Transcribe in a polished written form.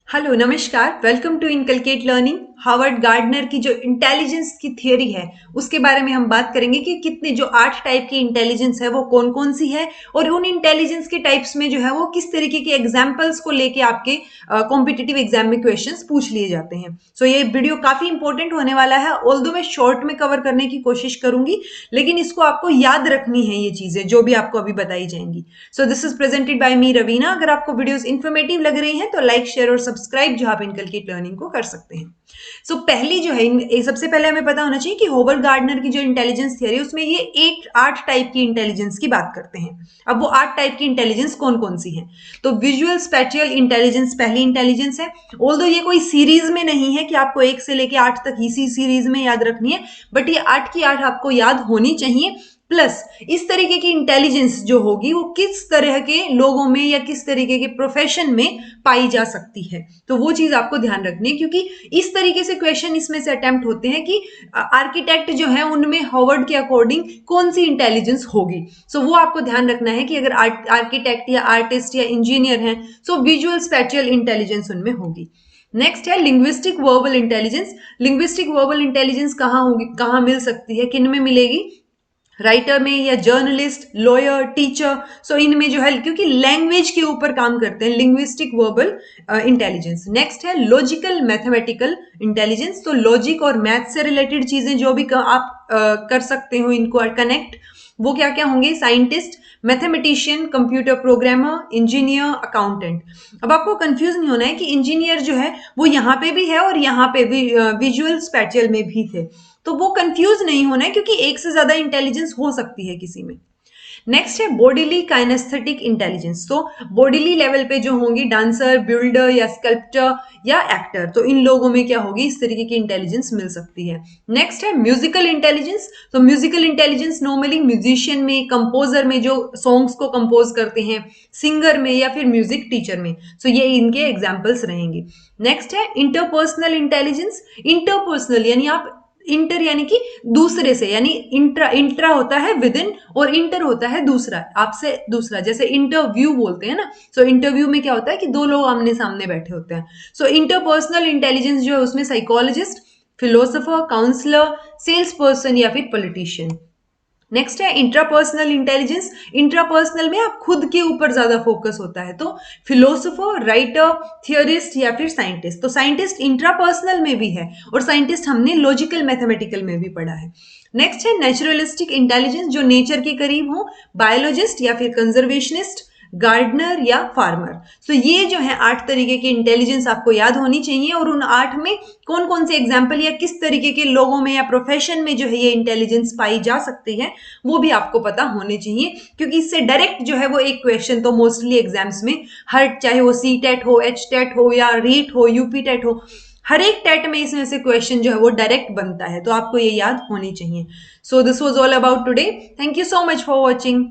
Hello नमस्कार, welcome to inculcate learning. Howard Gardner की जो इंटेलिजेंस की थियरी है उसके बारे में हम बात करेंगे कि कितने जो 8 टाइप की इंटेलिजेंस है वो कौन कौन सी है और उन इंटेलिजेंस के टाइप्स में जो है वो किस तरीके के एग्जाम्पल्स को लेके आपके कॉम्पिटिटिव एग्जाम में क्वेश्चंस पूछ लिए जाते हैं। सो ये वीडियो काफी इंपॉर्टेंट होने वाला है। ऑल्दो मैं शॉर्ट में कवर करने की कोशिश करूंगी, लेकिन इसको आपको याद रखनी है ये चीजें जो भी आपको अभी बताई जाएंगी। So this is presented by me Raveena. अगर आपको वीडियोस इन्फॉर्मेटिव लग रही हैं तो लाइक शेयर और सब्सक्राइब जो आप इनकलकेट लर्निंग को कर सकते हैं। पहली जो है, सबसे पहले हमें पता होना चाहिए कि होवर्ड गार्डनर की जो इंटेलिजेंस थियरी है उसमें ये 8 टाइप की इंटेलिजेंस की बात करते हैं। अब वो 8 टाइप की इंटेलिजेंस कौन कौन सी है? तो विजुअल स्पेटियल इंटेलिजेंस पहली इंटेलिजेंस है। ऑल्दो ये कोई सीरीज में नहीं है कि आपको 1 से लेके 8 तक इसी सीरीज में याद रखनी है, बट ये 8 की 8 आपको याद होनी चाहिए। प्लस इस तरीके की इंटेलिजेंस जो होगी वो किस तरह के लोगों में या किस तरीके के प्रोफेशन में पाई जा सकती है, तो वो चीज आपको ध्यान रखनी है, क्योंकि इस तरीके से क्वेश्चन इसमें से अटेम्प्ट होते हैं कि आर्किटेक्ट जो है उनमें हार्वर्ड के अकॉर्डिंग कौन सी इंटेलिजेंस होगी। वो आपको ध्यान रखना है कि अगर आर्किटेक्ट या आर्टिस्ट या इंजीनियर हैं सो विजुअल स्पेटियल इंटेलिजेंस उनमें होगी। नेक्स्ट है linguistic verbal intelligence. Linguistic verbal intelligence कहाँ होगी, कहाँ मिल सकती है, किन में मिलेगी? राइटर में या जर्नलिस्ट, लॉयर, टीचर। इनमें जो है, क्योंकि लैंग्वेज के ऊपर काम करते हैं, लिंग्विस्टिक वर्बल इंटेलिजेंस। नेक्स्ट है लॉजिकल मैथमेटिकल इंटेलिजेंस। तो लॉजिक और मैथ से रिलेटेड चीजें जो भी आप कर सकते हो इनको कनेक्ट, वो क्या क्या होंगे? Scientist, mathematician, computer programmer, engineer, accountant. अब आपको कंफ्यूज नहीं होना है कि इंजीनियर जो है वो यहाँ पे भी है और यहाँ पे भी विजुअल स्पेटियल में भी थे, तो वो कंफ्यूज नहीं होना है, क्योंकि एक से ज्यादा इंटेलिजेंस हो सकती है किसी में। नेक्स्ट है बॉडीली काइनेस्थेटिक इंटेलिजेंस। तो बॉडीली लेवल पे जो होंगी डांसर, बिल्डर या स्कल्प्टर या एक्टर, तो इन लोगों में क्या होगी, इस तरीके की इंटेलिजेंस मिल सकती है। नेक्स्ट है म्यूजिकल इंटेलिजेंस। तो म्यूजिकल इंटेलिजेंस नॉर्मली म्यूजिशियन में, कंपोजर में जो सॉन्ग्स को कंपोज करते हैं, सिंगर में या फिर म्यूजिक टीचर में। ये इनके एग्जाम्पल्स रहेंगे। नेक्स्ट है इंटरपर्सनल इंटेलिजेंस। इंटरपर्सनल यानी आप इंटर यानी कि दूसरे से, यानी इंट्रा, इंट्रा होता है विद इन और इंटर होता है दूसरा, आपसे दूसरा, जैसे इंटरव्यू बोलते हैं ना। इंटरव्यू में क्या होता है कि दो लोग आमने सामने बैठे होते हैं। इंटरपर्सनल इंटेलिजेंस जो है उसमें psychologist, philosopher, counsellor, sales person या फिर पॉलिटिशियन। नेक्स्ट है इंट्रापर्सनल इंटेलिजेंस। इंट्रापर्सनल में आप खुद के ऊपर ज्यादा फोकस होता है, तो फिलोसोफर, राइटर, थियोरिस्ट या फिर साइंटिस्ट। तो साइंटिस्ट इंट्रापर्सनल में भी है और साइंटिस्ट हमने लॉजिकल मैथमेटिकल में भी पढ़ा है। नेक्स्ट है नेचुरलिस्टिक इंटेलिजेंस, जो नेचर के करीब हो, बायोलॉजिस्ट या फिर कंजर्वेशनिस्ट, गार्डनर या फार्मर। ये जो है 8 तरीके की इंटेलिजेंस आपको याद होनी चाहिए, और उन 8 में कौन कौन से एग्जाम्पल या किस तरीके के लोगों में या प्रोफेशन में जो है ये इंटेलिजेंस पाई जा सकती है वो भी आपको पता होने चाहिए, क्योंकि इससे डायरेक्ट जो है वो एक क्वेश्चन तो मोस्टली एग्जाम्स में हर, चाहे वो सी टेट हो, एच टेट हो या रीट हो, यूपी टेट हो, हर एक टेट में इसमें से क्वेश्चन जो है वो डायरेक्ट बनता है, तो आपको ये याद होनी चाहिए। This was all about today. Thank you so much for watching.